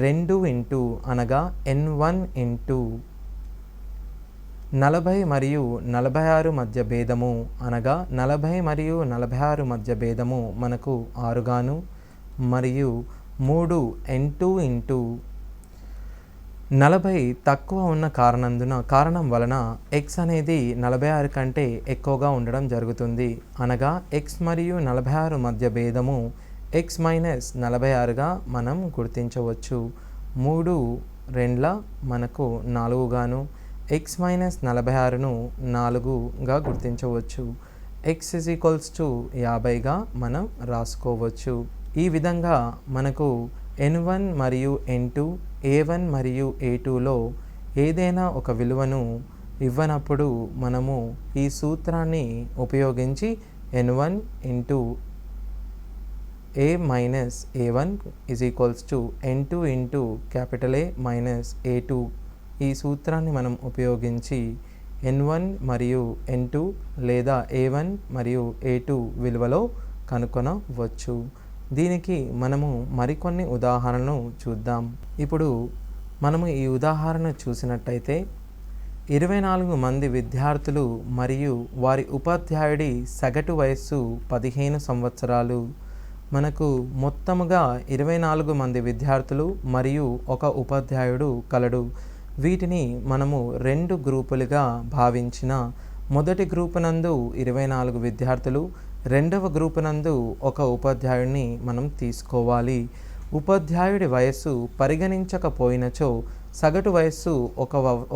2 ఇంటూ అనగా n1 ఇంటూ 40 మరియు 46 మధ్య భేదము అనగా 40 మరియు 46 మధ్య భేదము మనకు 6 గాను మరియు 3 n2 ఇంటూ 40 తక్కువ ఉన్న కారణం వలన x అనేది 46 కంటే ఎక్కువగా ఉండడం జరుగుతుంది. అనగా x మరియు 46 మధ్య భేదము x మైనస్ 46గా మనం గుర్తించవచ్చు. 3 రెండ్ల మనకు 4 గాను x మైనస్ 46ను 4గా గుర్తించవచ్చు. x ఈజ్ ఈక్వల్స్ టు 50గా మనం రాసుకోవచ్చు. ఈ విధంగా మనకు n1 మరియు n2 a1 మరియు a2లో ఏదైనా ఒక విలువను ఇవ్వనప్పుడు మనము ఈ సూత్రాన్ని ఉపయోగించి n1 into a minus a1 is equals to n2 into A minus a2 ఈ సూత్రాన్ని మనం ఉపయోగించి n1 మరియు n2 లేదా a1 మరియు a2 విలువలో కనుక్కొనవచ్చు. దీనికి మనము మరికొన్ని ఉదాహరణలు చూద్దాం. ఇప్పుడు మనము ఈ ఉదాహరణ చూసినట్టయితే 24 మంది విద్యార్థులు మరియు వారి ఉపాధ్యాయుడి సగటు వయస్సు 15 సంవత్సరాలు. మనకు మొత్తముగా 24 మంది విద్యార్థులు మరియు ఒక ఉపాధ్యాయుడు కలడు. వీటిని మనము 2 గ్రూపులుగా భావించిన మొదటి గ్రూపు నందు 24 విద్యార్థులు, రెండవ గ్రూపు నందు ఒక ఉపాధ్యాయుడిని మనం తీసుకోవాలి. ఉపాధ్యాయుడి వయస్సు పరిగణించకపోయినచో సగటు వయస్సు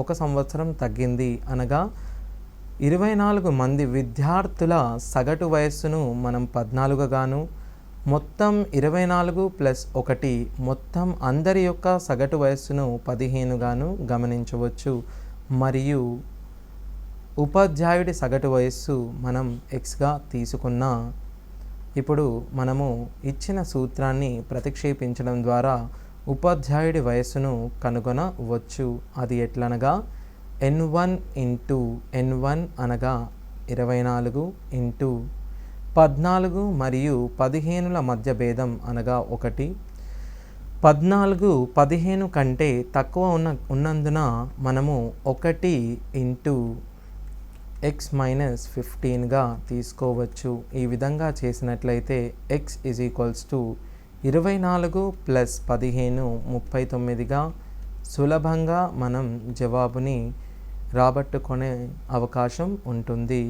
ఒక సంవత్సరం తగ్గింది. అనగా 24 మంది విద్యార్థుల సగటు వయస్సును మనం 14 గాను, మొత్తం 24 ప్లస్ 1 మొత్తం అందరి యొక్క సగటు వయస్సును 15 గాను గమనించవచ్చు. మరియు ఉపాధ్యాయుడి సగటు వయస్సు మనం xగా తీసుకున్నా ఇప్పుడు మనము ఇచ్చిన సూత్రాన్ని ప్రతిక్షేపించడం ద్వారా ఉపాధ్యాయుడి వయస్సును కనుగొనవచ్చు. అది ఎట్లనగా n1 ఇంటూ n1 అనగా 24 ఇంటూ 14 మరియు 15ల మధ్య భేదం అనగా 1. 14 15 కంటే తక్కువ ఉన్నందున మనము 1 ఇంటూ x మైనస్ 15గా తీసుకోవచ్చు. ఈ విధంగా చేసినట్లయితే x is equals to 24 plus 15 39గా సులభంగా మనం జవాబుని రాబట్టుకునే అవకాశం ఉంటుంది.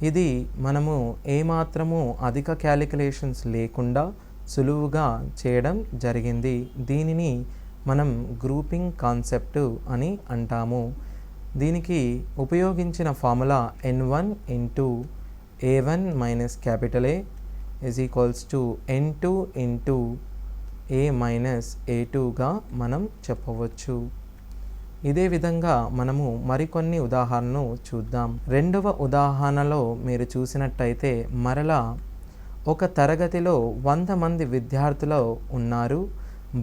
ఇది మనము ఏమాత్రము అధిక క్యాలిక్యులేషన్స్ లేకుండా సులువుగా చేయడం జరిగింది. దీనిని మనం గ్రూపింగ్ కాన్సెప్ట్ అని అంటాము. దీనికి ఉపయోగించిన formula n1 into a1 minus A is equals to n2 into a minus a2గా మనం చెప్పవచ్చు. ఇదే విధంగా మనము మరికొన్ని ఉదాహరణలు చూద్దాం. రెండవ ఉదాహరణలో మీరు చూసినట్టయితే మరలా ఒక తరగతిలో 100 మంది విద్యార్థులు ఉన్నారు.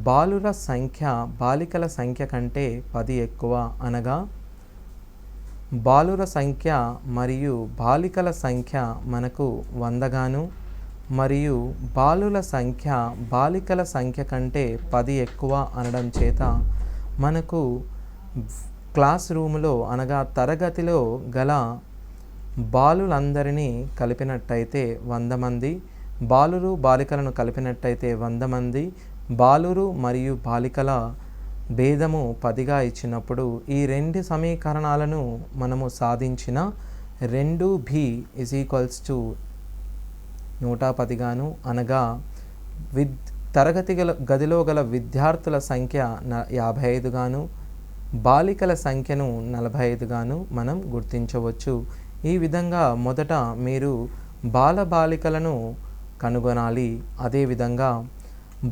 బాలికల సంఖ్య కంటే 10 ఎక్కువ. అనగా బాలుర సంఖ్య మరియు బాలికల సంఖ్య మనకు 100 గాను మరియు బాలుల సంఖ్య బాలికల సంఖ్య కంటే 10 ఎక్కువ అనడం చేత మనకు క్లాస్ రూములో అనగా తరగతిలో గల బాలులందరినీ కలిపినట్టయితే 100 మంది, బాలురు బాలికలను కలిపినట్టయితే 100 మంది బాలురు మరియు బాలికల భేదము 10గా ఇచ్చినప్పుడు ఈ రెండు సమీకరణాలను మనము సాధించిన 2b = 110గాను, అనగా తరగతి గదిలో గల విద్యార్థుల సంఖ్య 55గాను, బాలికల సంఖ్యను 45గాను మనం గుర్తించవచ్చు. ఈ విధంగా మొదట మీరు బాలబాలికలను కనుగొనాలి. అదేవిధంగా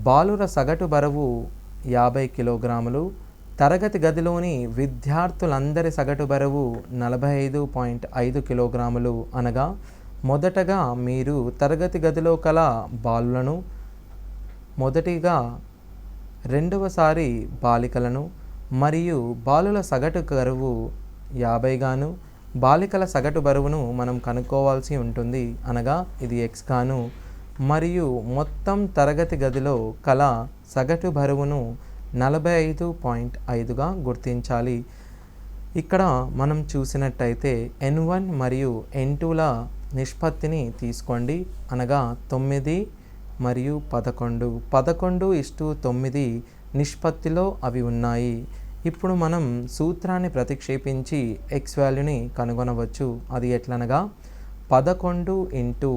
బాలుర సగటు బరువు 50 కిలోగ్రాములు, తరగతి గదిలోని విద్యార్థులందరి సగటు బరువు 45.5 కిలోగ్రాములు. అనగా మొదటగా మీరు తరగతి గదిలో కల బాలులను, మొదటిగా రెండవసారి బాలికలను మరియు బాలుల సగటు బరువు 50గాను, బాలికల సగటు బరువును మనం కనుక్కోవాల్సి ఉంటుంది. అనగా ఇది x గాను, మరియు మొత్తం తరగతి గదిలో కల సగటు బరువును 45.5గా గుర్తించాలి. ఇక్కడ మనం చూసినట్టయితే n1 మరియు n2ల నిష్పత్తిని తీసుకోండి. అనగా 9 మరియు 11. 11:9 నిష్పత్తిలో అవి ఉన్నాయి. ఇప్పుడు మనం సూత్రాన్ని ప్రతిక్షేపించి x వాల్యూని కనుగొనవచ్చు. అది ఎట్లనగా 11 ఇంటూ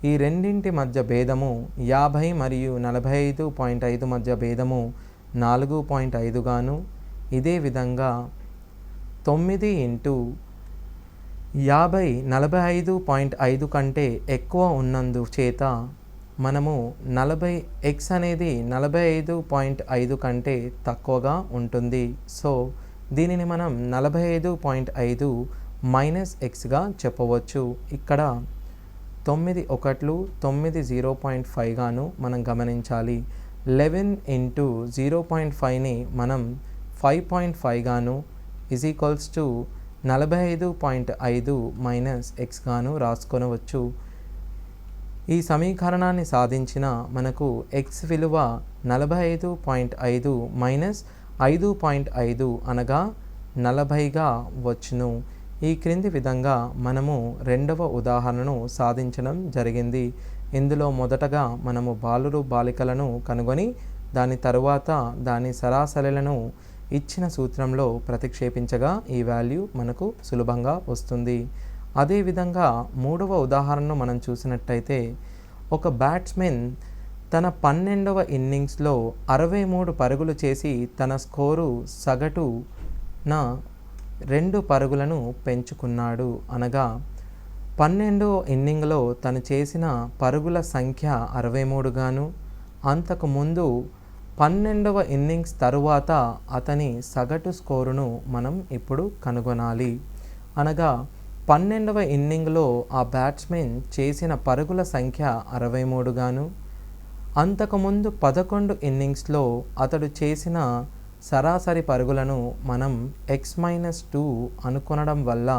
ఈ రెండింటి మధ్య భేదము 50 మరియు 45.5 మధ్య భేదము 4.5 గాను, ఇదే విధంగా 9 ఇంటూ 50 45.5 కంటే ఎక్కువ ఉన్నందు చేత మనము x అనేది 45.5 కంటే తక్కువగా ఉంటుంది. సో దీనిని మనం 45.5 మైనస్ xగా చెప్పవచ్చు. ఇక్కడ 9 ఒకట్లు 9 0.5 గాను మనం గమనించాలి. 11 ఇంటూ 0.5ని మనం 5.5 గాను = 45.5 మైనస్ x గాను రాసుకొనవచ్చు. ఈ సమీకరణాన్ని సాధించిన మనకు x విలువ 45.5 మైనస్ 5.5 అనగా 40గా వచ్చును. ఈ క్రింది విధంగా మనము రెండవ ఉదాహరణను సాధించడం జరిగింది. ఇందులో మొదటగా మనము బాలురు బాలికలను కనుగొని దాని తరువాత దాని సరాసరులను ఇచ్చిన సూత్రంలో ప్రతిక్షేపించగా ఈ వాల్యూ మనకు సులభంగా వస్తుంది. అదేవిధంగా మూడవ ఉదాహరణను మనం చూసినట్టయితే ఒక బ్యాట్స్మెన్ తన 12వ ఇన్నింగ్స్లో 63 పరుగులు చేసి తన స్కోరు సగటున 2 పరుగులను పెంచుకున్నాడు. అనగా 12వ ఇన్నింగ్లో తను చేసిన పరుగుల సంఖ్య 63 గాను, అంతకుముందు 12వ ఇన్నింగ్స్ తరువాత అతని సగటు స్కోరును మనం ఇప్పుడు కనుగొనాలి. అనగా 12వ ఇన్నింగ్లో ఆ బ్యాట్స్మెన్ చేసిన పరుగుల సంఖ్య 63 గాను, అంతకుముందు 11 ఇన్నింగ్స్లో అతడు చేసిన సరాసరి పరుగులను మనం x-2 అనుకొనడం వల్ల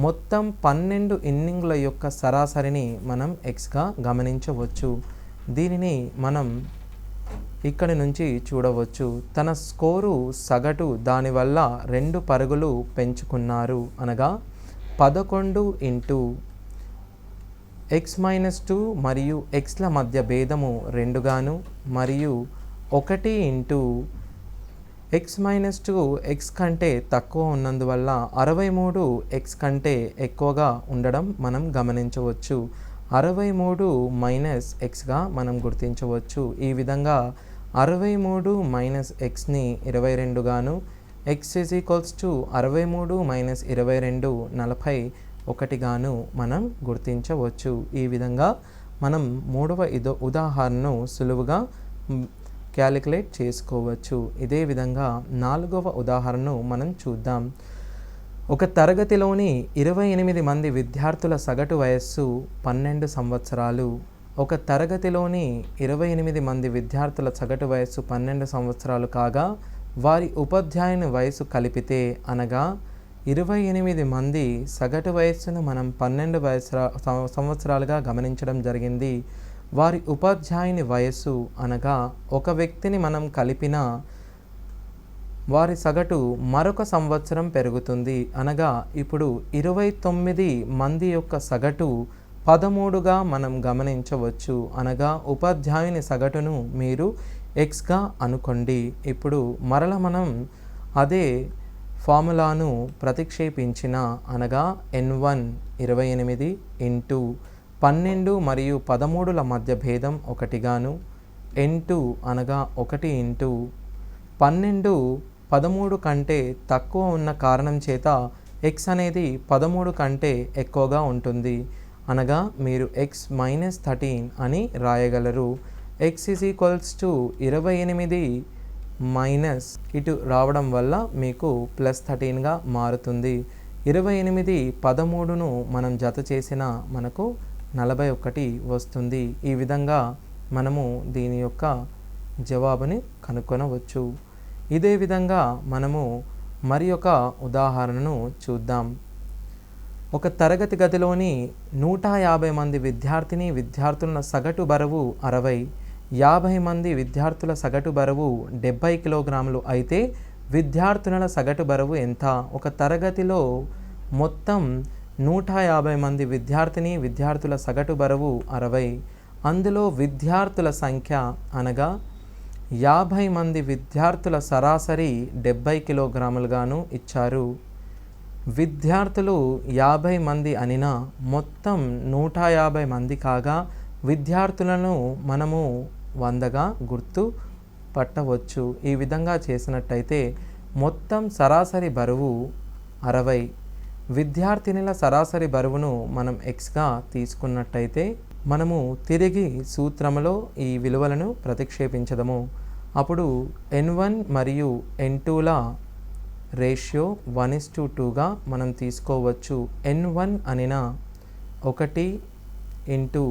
మొత్తం 12 ఇన్నింగ్ల యొక్క సరాసరిని మనం xగా గమనించవచ్చు. దీనిని మనం ఇక్కడి నుంచి చూడవచ్చు. తన స్కోరు సగటు దానివల్ల 2 పరుగులు పెంచుకున్నారు. అనగా 11 ఇంటూ x-2 మరియు xల మధ్య భేదము 2 గాను, మరియు 1 ఇంటూ x-2 x కంటే తక్కువ ఉన్నందువల్ల 63 x కంటే ఎక్కువగా ఉండడం మనం గమనించవచ్చు. 63 మైనస్ xగా మనం గుర్తించవచ్చు. ఈ విధంగా 63 మైనస్ xని 22 గాను, x = 63 మైనస్ 22 41 గాను మనం గుర్తించవచ్చు. ఈ విధంగా మనం మూడవ ఉదాహరణను సులువుగా క్యాలిక్యులేట్ చేసుకోవచ్చు. ఇదే విధంగా నాలుగవ ఉదాహరణను మనం చూద్దాం. ఒక తరగతిలోని 28 మంది విద్యార్థుల సగటు వయస్సు 12 సంవత్సరాలు. ఒక తరగతిలోని 28 మంది విద్యార్థుల సగటు వయస్సు 12 సంవత్సరాలు కాగా వారి ఉపాధ్యాయుని వయసు కలిపితే అనగా 28 మంది సగటు వయస్సును మనం 12 సంవత్సరాలుగా గమనించడం జరిగింది. వారి ఉపాధ్యాయుని వయస్సు అనగా ఒక వ్యక్తిని మనం కలిపిన వారి సగటు మరొక సంవత్సరం పెరుగుతుంది. అనగా ఇప్పుడు 29 మంది యొక్క సగటు 13గా మనం గమనించవచ్చు. అనగా ఉపాధ్యాయుని సగటును మీరు ఎక్స్గా అనుకోండి. ఇప్పుడు మరల మనం అదే ఫార్ములాను ప్రతిక్షేపించిన అనగా n1 28 ఇంటూ 12 మరియు 13ల మధ్య భేదం 1గాను, n2 అనగా 1 ఇంటూ 12 13 కంటే తక్కువ ఉన్న కారణం చేత x అనేది 13 కంటే ఎక్కువగా ఉంటుంది. అనగా మీరు x - 13 అని రాయగలరు. x = 28 మైనస్ ఇటు రావడం వల్ల మీకు +13గా మారుతుంది. 28 13ను మనం జత చేసిన మనకు 41 వస్తుంది. ఈ విధంగా మనము దీని యొక్క జవాబుని కనుక్కొనవచ్చు. ఇదే విధంగా మనము మరి ఒక ఉదాహరణను చూద్దాం. ఒక తరగతి గదిలోని 150 మంది విద్యార్థుల సగటు బరువు 60, 50 మంది విద్యార్థుల సగటు బరువు 70 కిలోగ్రాములు అయితే విద్యార్థుల సగటు బరువు ఎంత? ఒక తరగతిలో మొత్తం 150 మంది విద్యార్థుల సగటు బరువు 60. అందులో విద్యార్థుల సంఖ్య అనగా 50 మంది విద్యార్థుల సరాసరి 70 కిలోగ్రాములుగాను ఇచ్చారు. విద్యార్థులు 50 మంది అనినా మొత్తం 150 మంది కాగా విద్యార్థులను మనము 100గా గుర్తు పట్టవచ్చు. ఈ విధంగా చేసినట్టయితే మొత్తం సరాసరి బరువు 60. విద్యార్థినుల సరాసరి బరువును మనం xగా తీసుకున్నట్టయితే మనము తిరిగి సూత్రములో ఈ విలువలను ప్రతిక్షేపించదము. అప్పుడు n1 మరియు n2ల రేషియో 1:2గా మనం తీసుకోవచ్చు. n1 అనినా 1 ఇంటూ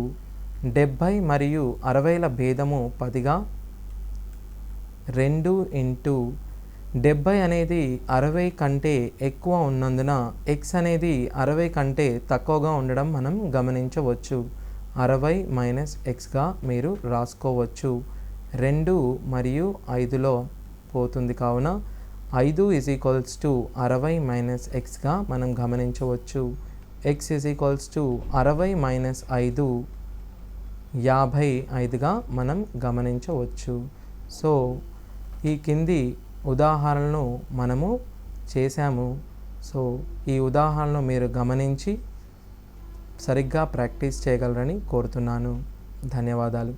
70 మరియు 60ల భేదము 10గా, 2 ఇంటూ 70 అనేది 60 కంటే ఎక్కువ ఉన్నందున x అనేది 60 కంటే తక్కువగా ఉండడం మనం గమనించవచ్చు. 60 - xగా మీరు రాసుకోవచ్చు. 2 మరియు 5లో పోతుంది కావున 5 = 60 - xగా మనం గమనించవచ్చు. x = 60 - 5 55గా మనం గమనించవచ్చు. సో ఈ కింది ఉదాహరణను మనము చేశాము. సో ఈ ఉదాహరణను మీరు గమనించి సరిగ్గా ప్రాక్టీస్ చేయగలరని కోరుతున్నాను. ధన్యవాదాలు.